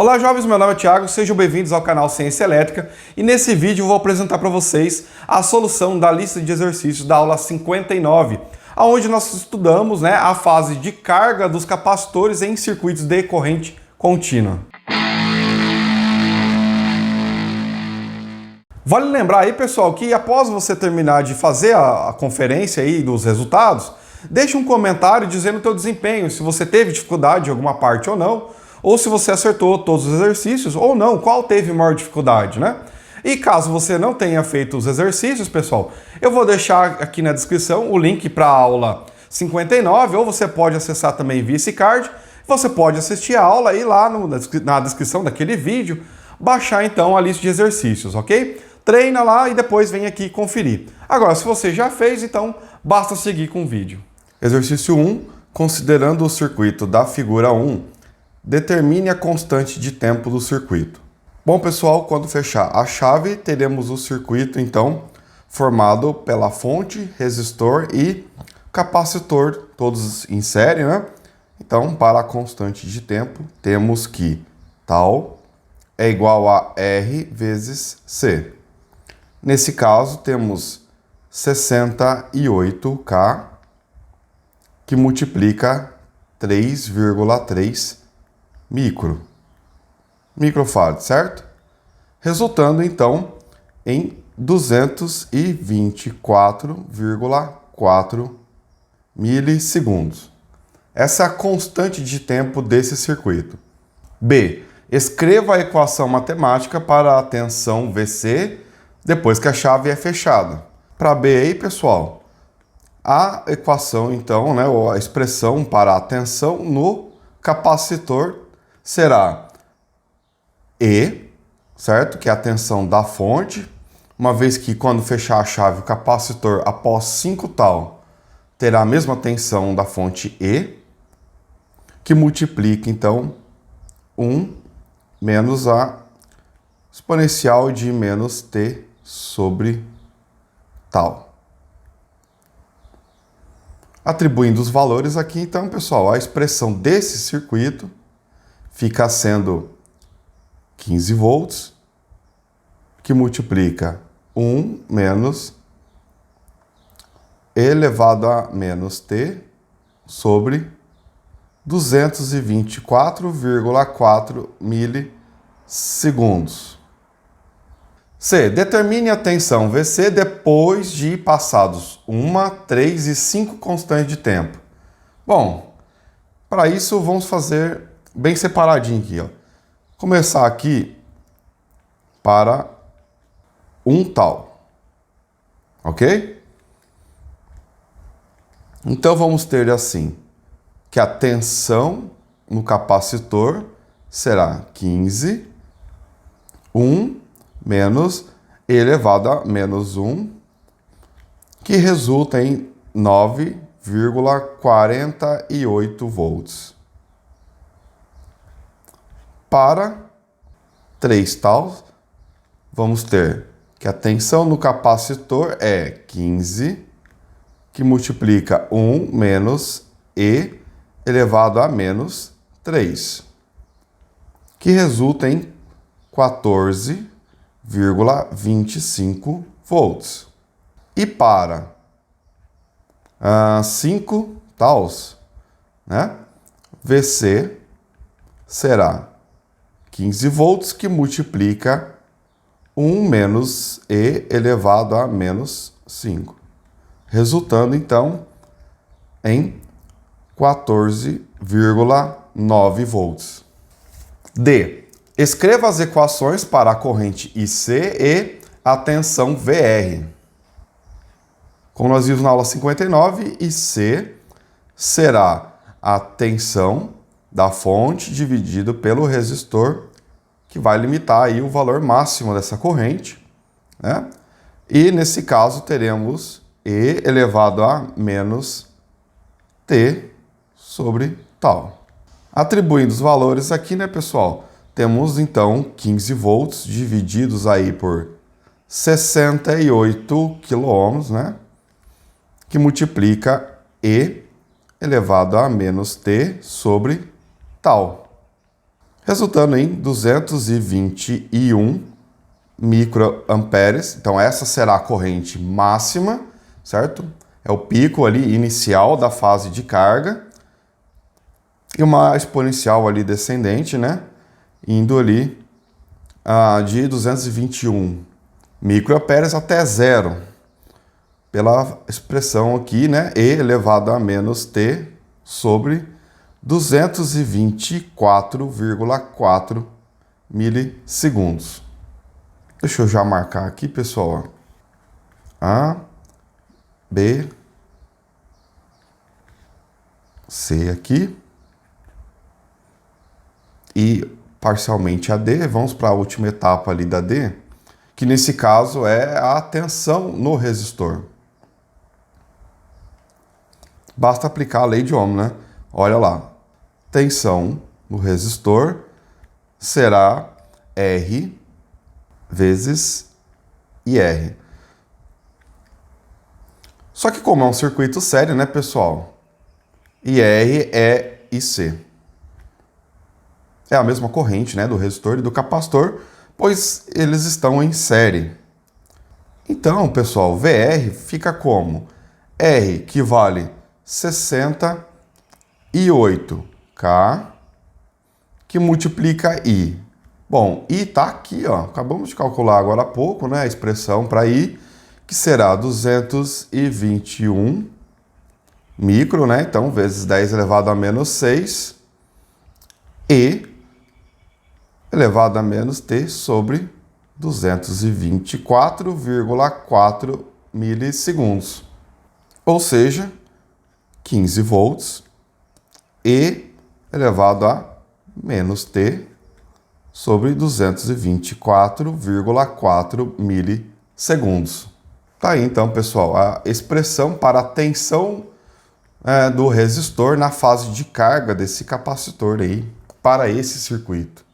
Olá jovens, meu nome é Thiago, sejam bem-vindos ao canal Ciência Elétrica e nesse vídeo eu vou apresentar para vocês a solução da lista de exercícios da aula 59, onde nós estudamos a fase de carga dos capacitores em circuitos de corrente contínua. Vale lembrar aí, pessoal, que após você terminar de fazer a conferência aí dos resultados, deixe um comentário dizendo o teu desempenho, se você teve dificuldade em alguma parte ou não, ou se você acertou todos os exercícios ou não, qual teve maior dificuldade, né? E caso você não tenha feito os exercícios, pessoal, eu vou deixar aqui na descrição o link para a aula 59, ou você pode acessar também via esse card, você pode assistir a aula e lá na descrição daquele vídeo, baixar então a lista de exercícios, ok? Treina lá e depois vem aqui conferir. Agora, se você já fez, então basta seguir com o vídeo. Exercício 1, considerando o circuito da figura 1, determine a constante de tempo do circuito. Bom, pessoal, quando fechar a chave, teremos o circuito, então, formado pela fonte, resistor e capacitor, todos em série, né? Então, para a constante de tempo, temos que tal é igual a R vezes C. Nesse caso, temos 68K, que multiplica 3,3 microfarad, certo? Resultando, então, em 224,4 milissegundos. Essa é a constante de tempo desse circuito. B. Escreva a equação matemática para a tensão VC depois que a chave é fechada. Para B aí, pessoal, a equação, então, ou a expressão para a tensão no capacitor será E, certo? Que é a tensão da fonte, uma vez que quando fechar a chave o capacitor após 5 tal terá a mesma tensão da fonte E, que multiplica então 1 menos a exponencial de menos T sobre tal. Atribuindo os valores aqui, então, pessoal, a expressão desse circuito fica sendo 15 volts, que multiplica 1 menos E elevado a menos T sobre 224,4 milissegundos. C. Determine a tensão VC depois de passados 1, 3 e 5 constantes de tempo. Bom, para isso vamos fazer bem separadinho aqui, ó. Começar aqui para 1 tal, ok? Então vamos ter assim, que a tensão no capacitor será 15, 1 menos E elevado a menos 1, que resulta em 9,48 volts. Para 3 tal, vamos ter que a tensão no capacitor é 15, que multiplica 1 menos E elevado a menos 3, que resulta em 14,25 volts. E para 5 tals, VC será 15 volts, que multiplica 1 menos E elevado a menos 5, resultando então em 14,9 volts. D. Escreva as equações para a corrente IC e a tensão VR. Como nós vimos na aula 59, IC será a tensão da fonte dividido pelo resistor, que vai limitar aí o valor máximo dessa corrente, E nesse caso teremos E elevado a menos T sobre tal. Atribuindo os valores aqui, pessoal, temos então 15 volts divididos aí por 68 quiloohms, que multiplica E elevado a menos T sobre tal. resultando em 221 microamperes. Então essa será a corrente máxima, certo? É o pico ali inicial da fase de carga e uma exponencial ali descendente, né? Indo ali de 221 microamperes até zero, pela expressão aqui, né? E elevado a menos t sobre 224,4 milissegundos. Deixa eu já marcar aqui, pessoal. A, B, C aqui. E parcialmente a D. Vamos para a última etapa ali da D, que nesse caso é a tensão no resistor. Basta aplicar a lei de Ohm, né? Olha lá. Tensão no resistor será R vezes IR. Só que como é um circuito sério, né, pessoal? IR é IC. É a mesma corrente, né, do resistor e do capacitor, pois eles estão em série. Então, pessoal, VR fica como? R que vale 68K, que multiplica I. Bom, I está aqui, ó. Acabamos de calcular agora há pouco, né, a expressão para I, que será 221 micro, né? Então, vezes 10 elevado a menos 6, E elevado a menos T sobre 224,4 milissegundos. Ou seja, 15 volts E elevado a menos T sobre 224,4 milissegundos. Tá aí então, pessoal, a expressão para a tensão do resistor na fase de carga desse capacitor aí, para esse circuito.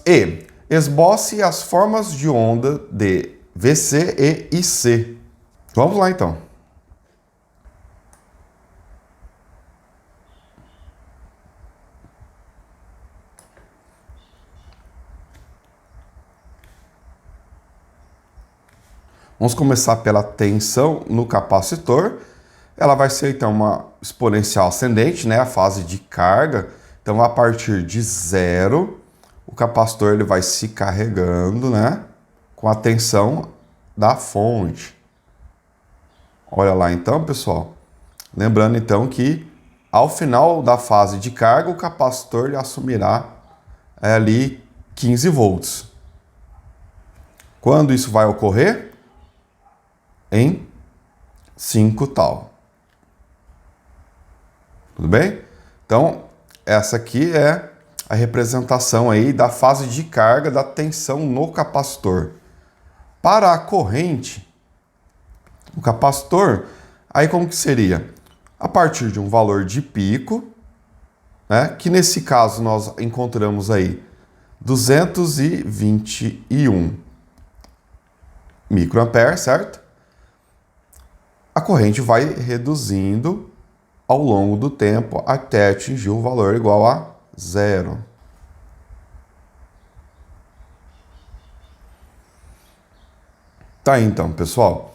E esboce as formas de onda de VC e IC. Vamos lá então. Vamos começar pela tensão no capacitor. Ela vai ser então uma exponencial ascendente, né? A fase de carga. Então a partir de zero, o capacitor ele vai se carregando, né? Com a tensão da fonte. Olha lá então, pessoal. Lembrando então que ao final da fase de carga, o capacitor ele assumirá ali 15 volts. Quando isso vai ocorrer? Em 5 tal. Tudo bem? Então, essa aqui é a representação aí da fase de carga da tensão no capacitor. Para a corrente, o capacitor, aí como que seria? A partir de um valor de pico, né, que nesse caso nós encontramos aí 221 microamperes, certo? A corrente vai reduzindo ao longo do tempo até atingir um valor igual a zero. Tá aí, então, pessoal,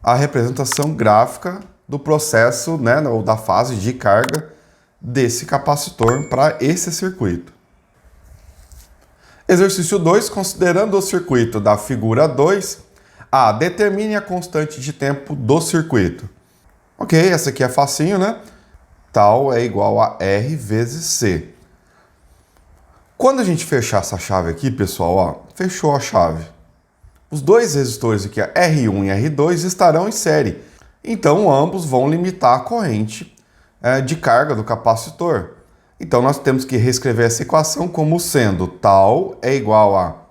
a representação gráfica do processo, né, ou da fase de carga desse capacitor para esse circuito. Exercício 2, considerando o circuito da figura 2, determine a constante de tempo do circuito. Ok, essa aqui é facinho, né? Tal é igual a R vezes C. Quando a gente fechar essa chave aqui, pessoal, ó, fechou a chave. Os dois resistores aqui, R1 e R2, estarão em série. Então, ambos vão limitar a corrente de carga do capacitor. Então, nós temos que reescrever essa equação como sendo tal é igual a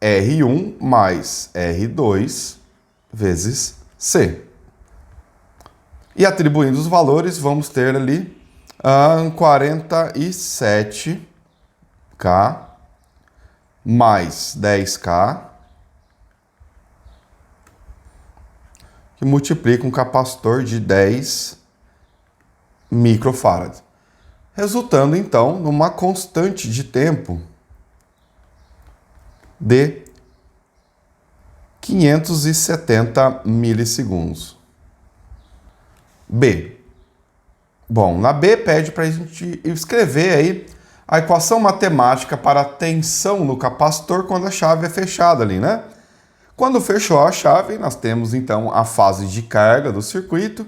R1 mais R2 vezes C. E atribuindo os valores, vamos ter ali 47K mais 10K, que multiplica um capacitor de 10 microfarad. resultando então numa constante de tempo de 570 milissegundos. B. Bom, na B pede para a gente escrever aí a equação matemática para a tensão no capacitor quando a chave é fechada ali, né? Quando fechou a chave, nós temos então a fase de carga do circuito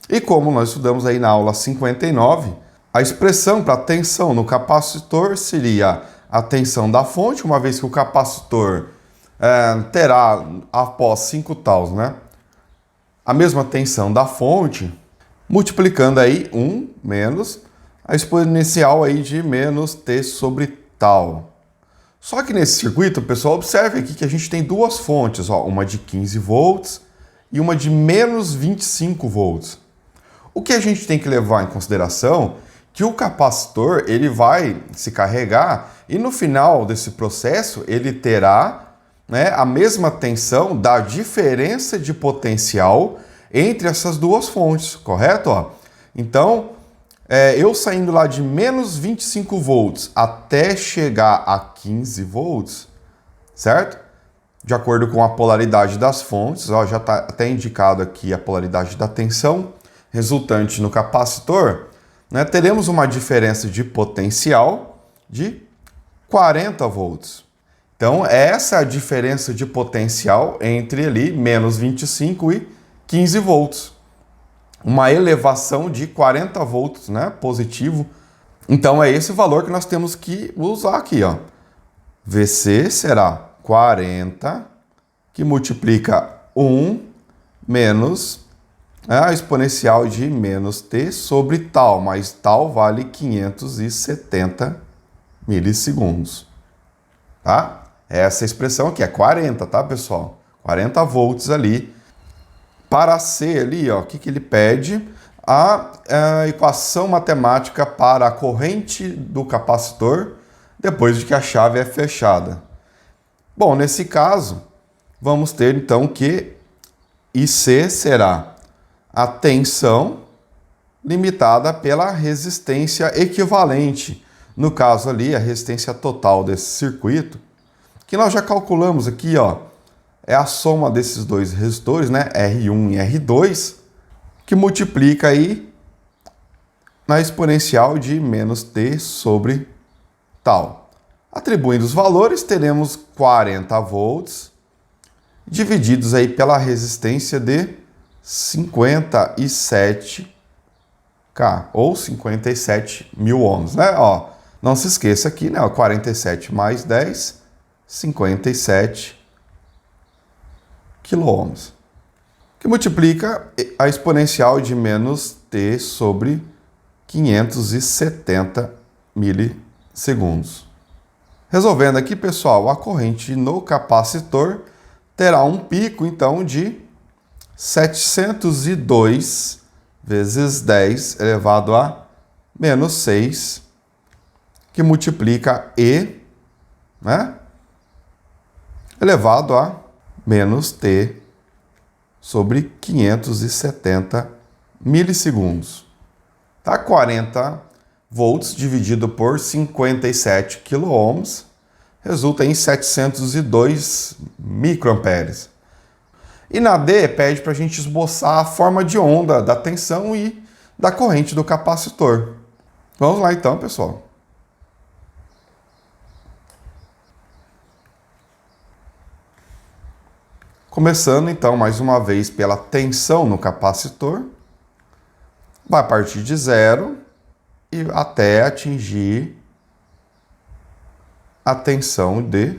e como nós estudamos aí na aula 59, a expressão para a tensão no capacitor seria a tensão da fonte, uma vez que o capacitor terá, após 5 tau, né, a mesma tensão da fonte, multiplicando aí 1 menos a exponencial aí de menos t sobre tau. Só que nesse circuito, pessoal, observe aqui que a gente tem duas fontes, ó, uma de 15 volts e uma de menos 25 volts. O que a gente tem que levar em consideração que o capacitor ele vai se carregar e no final desse processo ele terá, né, a mesma tensão da diferença de potencial entre essas duas fontes, correto? Ó? Então, eu saindo lá de menos 25 volts até chegar a 15 volts, certo? De acordo com a polaridade das fontes, ó, já está até indicado aqui a polaridade da tensão resultante no capacitor, né, teremos uma diferença de potencial de 40 volts. Então, essa é a diferença de potencial entre ali menos 25 e 15 volts. Uma elevação de 40 volts, né, positivo. Então, é esse valor que nós temos que usar aqui, ó. VC será 40, que multiplica 1 menos a exponencial de menos t sobre tau, mas tau vale 570 milissegundos. Tá? Essa expressão aqui é 40, tá, pessoal? 40 volts ali. Para C ali, ó, o que ele pede? A equação matemática para a corrente do capacitor depois de que a chave é fechada. Bom, nesse caso, vamos ter então que IC será a tensão limitada pela resistência equivalente. No caso ali, a resistência total desse circuito, que nós já calculamos aqui, ó, é a soma desses dois resistores, né, R1 e R2, que multiplica aí na exponencial de menos t sobre tau. Atribuindo os valores, teremos 40 volts divididos aí pela resistência de 57K ou 57 mil ohms, né? Ó, não se esqueça aqui, né? 47 mais 10, 57 quiloohms, que multiplica a exponencial de menos t sobre 570 milissegundos. Resolvendo aqui, pessoal, a corrente no capacitor terá um pico, então, de 702 vezes 10 elevado a menos 6, que multiplica E, né, elevado a menos T sobre 570 milissegundos. Tá? 40 volts dividido por 57 quiloohms resulta em 702 microamperes. E na D pede para a gente esboçar a forma de onda da tensão e da corrente do capacitor. Vamos lá então, pessoal. Começando então mais uma vez pela tensão no capacitor, vai partir de 0 e até atingir a tensão de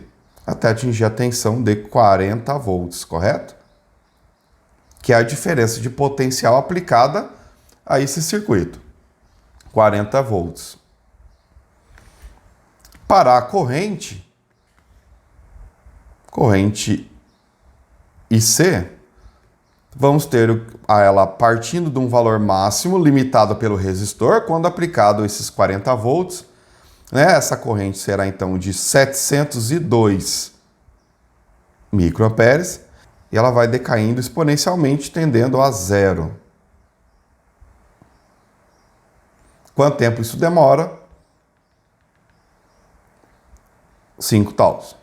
40 volts, correto? Que é a diferença de potencial aplicada a esse circuito, 40 volts. Para a corrente IC, vamos ter ela partindo de um valor máximo limitado pelo resistor, quando aplicado esses 40 volts, né, essa corrente será então de 702 microamperes, e ela vai decaindo exponencialmente, tendendo a 0. Quanto tempo isso demora? 5 taus.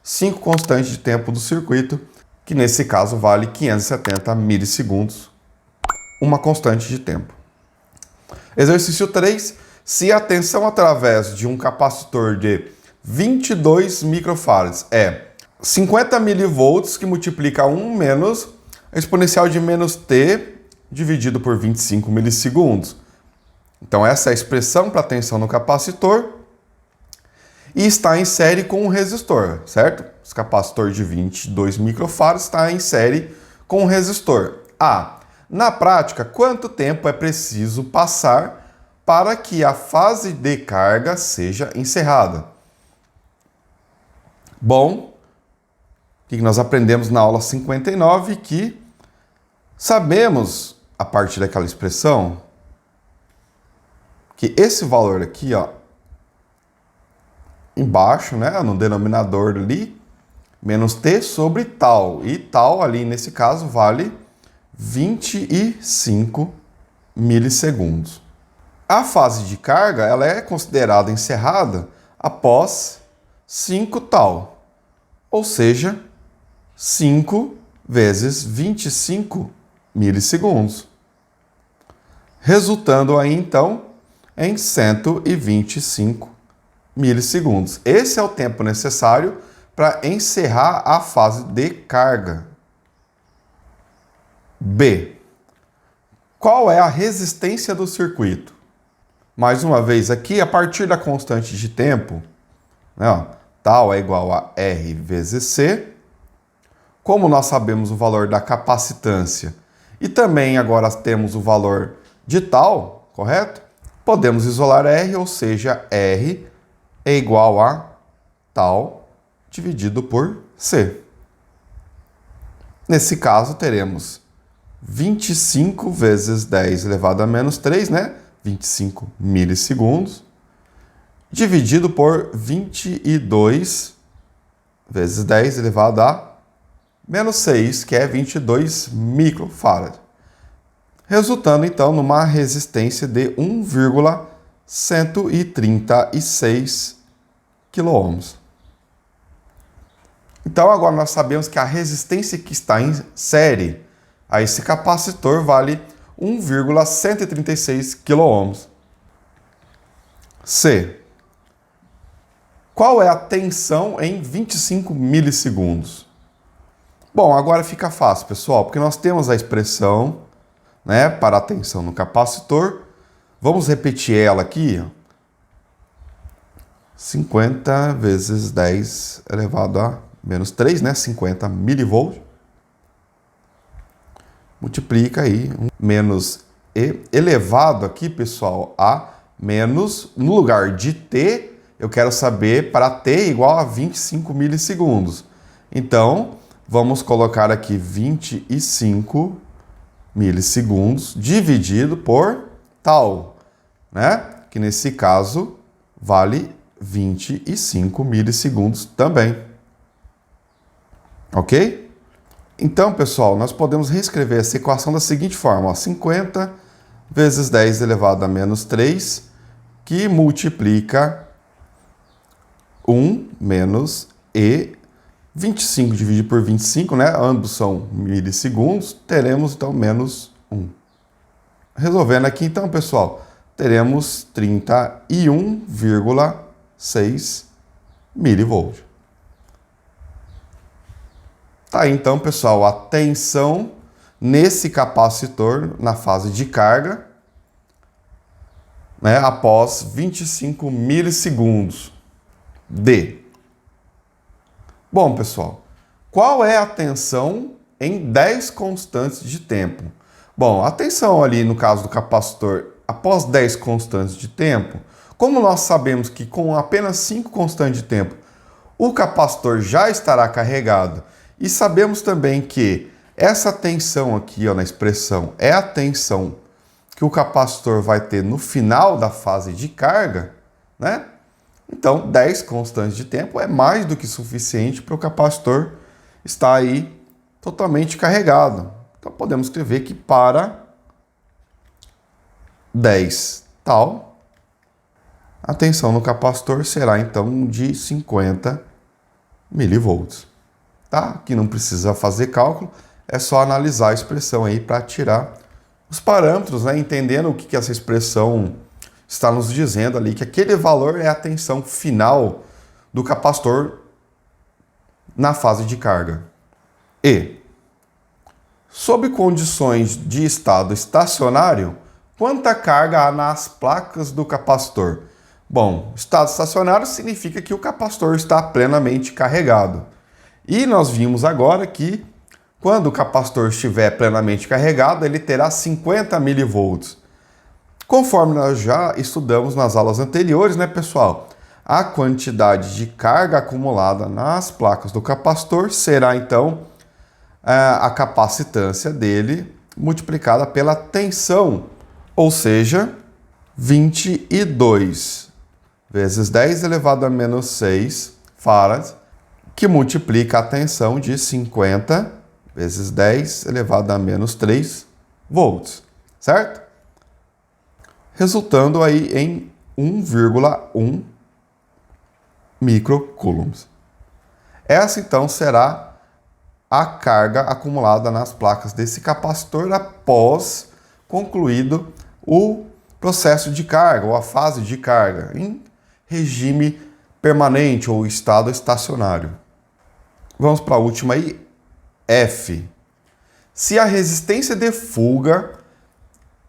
5 constantes de tempo do circuito, que nesse caso vale 570 milissegundos, uma constante de tempo. Exercício 3. Se a tensão através de um capacitor de 22 microfarads é 50 milivolts, que multiplica 1 menos a exponencial de menos t dividido por 25 milissegundos. Então essa é a expressão para a tensão no capacitor e está em série com o resistor, certo? Esse capacitor de 22 microfarads está em série com o resistor. Na prática, quanto tempo é preciso passar para que a fase de carga seja encerrada? Bom, o que nós aprendemos na aula 59 que sabemos, a partir daquela expressão, que esse valor aqui, ó, embaixo, né, no denominador ali, menos t sobre tal. E tal ali, nesse caso, vale 25 milissegundos. A fase de carga ela é considerada encerrada após 5 tal, ou seja, 5 vezes 25 milissegundos, resultando aí então em 125 milissegundos. Esse é o tempo necessário para encerrar a fase de carga. B. Qual é a resistência do circuito? Mais uma vez aqui, a partir da constante de tempo, né, ó, tal é igual a R vezes C. Como nós sabemos o valor da capacitância e também agora temos o valor de tal, correto? Podemos isolar R, ou seja, R é igual a tal dividido por C. Nesse caso, teremos 25 vezes 10 elevado a menos 3, né? 25 milissegundos, dividido por 22 vezes 10 elevado a menos 6, que é 22 microfarad. Resultando, então, numa resistência de 1,136 kΩ. Então, agora nós sabemos que a resistência que está em série a esse capacitor vale 1,136 kΩ. C. Qual é a tensão em 25 milissegundos? Bom, agora fica fácil, pessoal, porque nós temos a expressão, né, para a tensão no capacitor. Vamos repetir ela aqui. 50 vezes 10 elevado a menos 3, né? 50 milivolts. Multiplica aí, menos E elevado aqui, pessoal, a menos, no lugar de T, eu quero saber para T igual a 25 milissegundos. Então, vamos colocar aqui 25 milissegundos dividido por tal, né? Que nesse caso vale 25 milissegundos também. Ok? Então, pessoal, nós podemos reescrever essa equação da seguinte forma, ó, 50 vezes 10 elevado a menos 3, que multiplica 1 menos E, 25 dividido por 25, né? Ambos são milissegundos, teremos então menos 1. Resolvendo aqui, então, pessoal, teremos 31,6 milivolts. Tá aí, então, pessoal, a tensão nesse capacitor na fase de carga, né, após 25 milissegundos. D. Bom, pessoal, qual é a tensão em 10 constantes de tempo? Bom, a tensão ali no caso do capacitor após 10 constantes de tempo, como nós sabemos que com apenas 5 constantes de tempo o capacitor já estará carregado e sabemos também que essa tensão aqui, ó, na expressão é a tensão que o capacitor vai ter no final da fase de carga, né? Então, 10 constantes de tempo é mais do que suficiente para o capacitor estar aí totalmente carregado. Então, podemos escrever que para 10 tal, a tensão no capacitor será então de 50 milivolts. Tá? Aqui não precisa fazer cálculo, é só analisar a expressão aí para tirar os parâmetros, né? Entendendo o que essa expressão está nos dizendo ali, que aquele valor é a tensão final do capacitor na fase de carga. E, sob condições de estado estacionário, quanta carga há nas placas do capacitor? Bom, estado estacionário significa que o capacitor está plenamente carregado. E nós vimos agora que quando o capacitor estiver plenamente carregado, ele terá 50 milivolts. Conforme nós já estudamos nas aulas anteriores, né, pessoal? A quantidade de carga acumulada nas placas do capacitor será, então, a capacitância dele multiplicada pela tensão, ou seja, 22 vezes 10 elevado a menos 6 farads, que multiplica a tensão de 50 vezes 10 elevado a menos 3 volts, certo? Resultando aí em 1,1 microcoulombs. Essa então será a carga acumulada nas placas desse capacitor após concluído o processo de carga ou a fase de carga em regime permanente ou estado estacionário. Vamos para a última aí, F. Se a resistência de fuga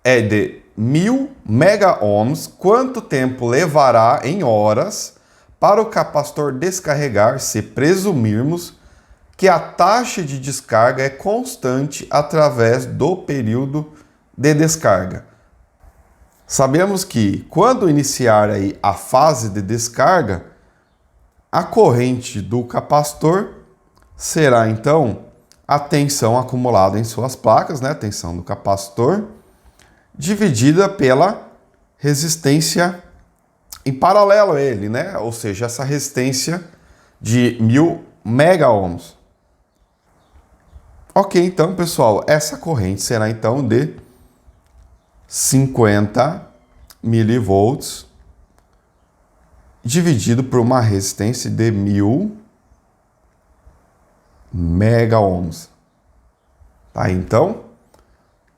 é de 1000 megaohms, quanto tempo levará em horas para o capacitor descarregar se presumirmos que a taxa de descarga é constante através do período de descarga? Sabemos que quando iniciar aí a fase de descarga, a corrente do capacitor será então a tensão acumulada em suas placas, né? A tensão do capacitor, dividida pela resistência em paralelo a ele, né? Ou seja, essa resistência de 1000 megaohms. Ok, então, pessoal, essa corrente será então de 50 milivolts dividido por uma resistência de 1000 megaohms. Tá, então,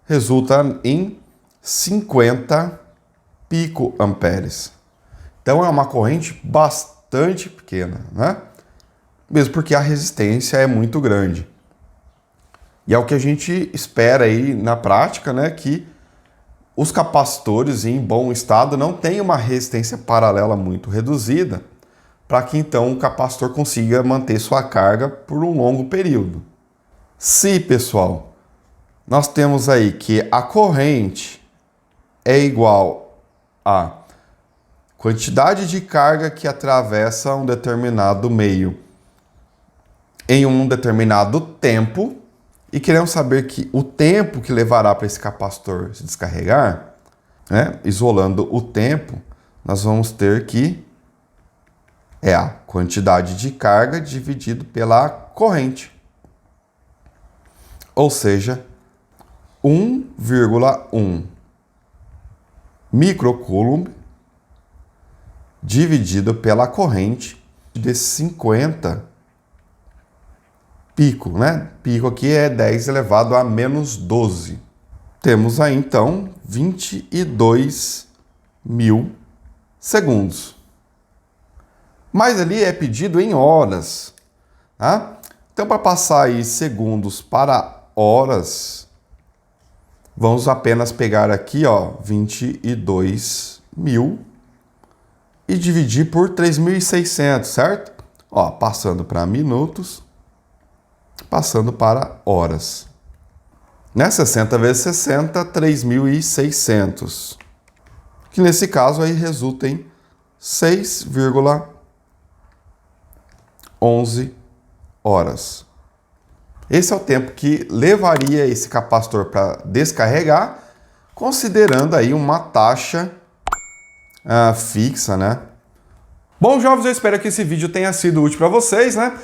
resulta em 50 picoamperes. Então é uma corrente bastante pequena, né? Mesmo porque a resistência é muito grande. E é o que a gente espera aí na prática, né? Que os capacitores em bom estado não tenham uma resistência paralela muito reduzida, para que então o capacitor consiga manter sua carga por um longo período. Se, pessoal, nós temos aí que a corrente é igual a quantidade de carga que atravessa um determinado meio em um determinado tempo, e queremos saber que o tempo que levará para esse capacitor se descarregar, né, isolando o tempo, nós vamos ter que é a quantidade de carga dividido pela corrente. Ou seja, 1,1 microcoulomb dividido pela corrente de 50 pico, né? Pico aqui é 10 elevado a menos 12. Temos aí, então, 22 mil segundos. Mas ali é pedido em horas, tá? Então, para passar aí segundos para horas, vamos apenas pegar aqui, ó, 22 mil e dividir por 3.600, certo? Ó, passando para minutos, passando para horas. Né? 60 vezes 60, 3.600. Que nesse caso aí resulta em 6,11 horas. Esse é o tempo que levaria esse capacitor para descarregar, considerando aí uma taxa fixa, né? Bom, jovens, eu espero que esse vídeo tenha sido útil para vocês, né?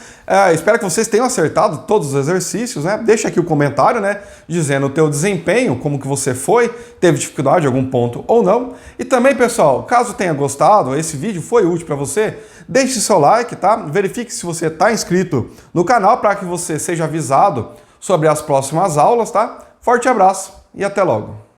Espero que vocês tenham acertado todos os exercícios, né? Deixa aqui o comentário, né? Dizendo o teu desempenho, como que você foi, teve dificuldade em algum ponto ou não. E também, pessoal, caso tenha gostado, esse vídeo foi útil para você, deixe seu like, tá? Verifique se você está inscrito no canal para que você seja avisado sobre as próximas aulas, tá? Forte abraço e até logo!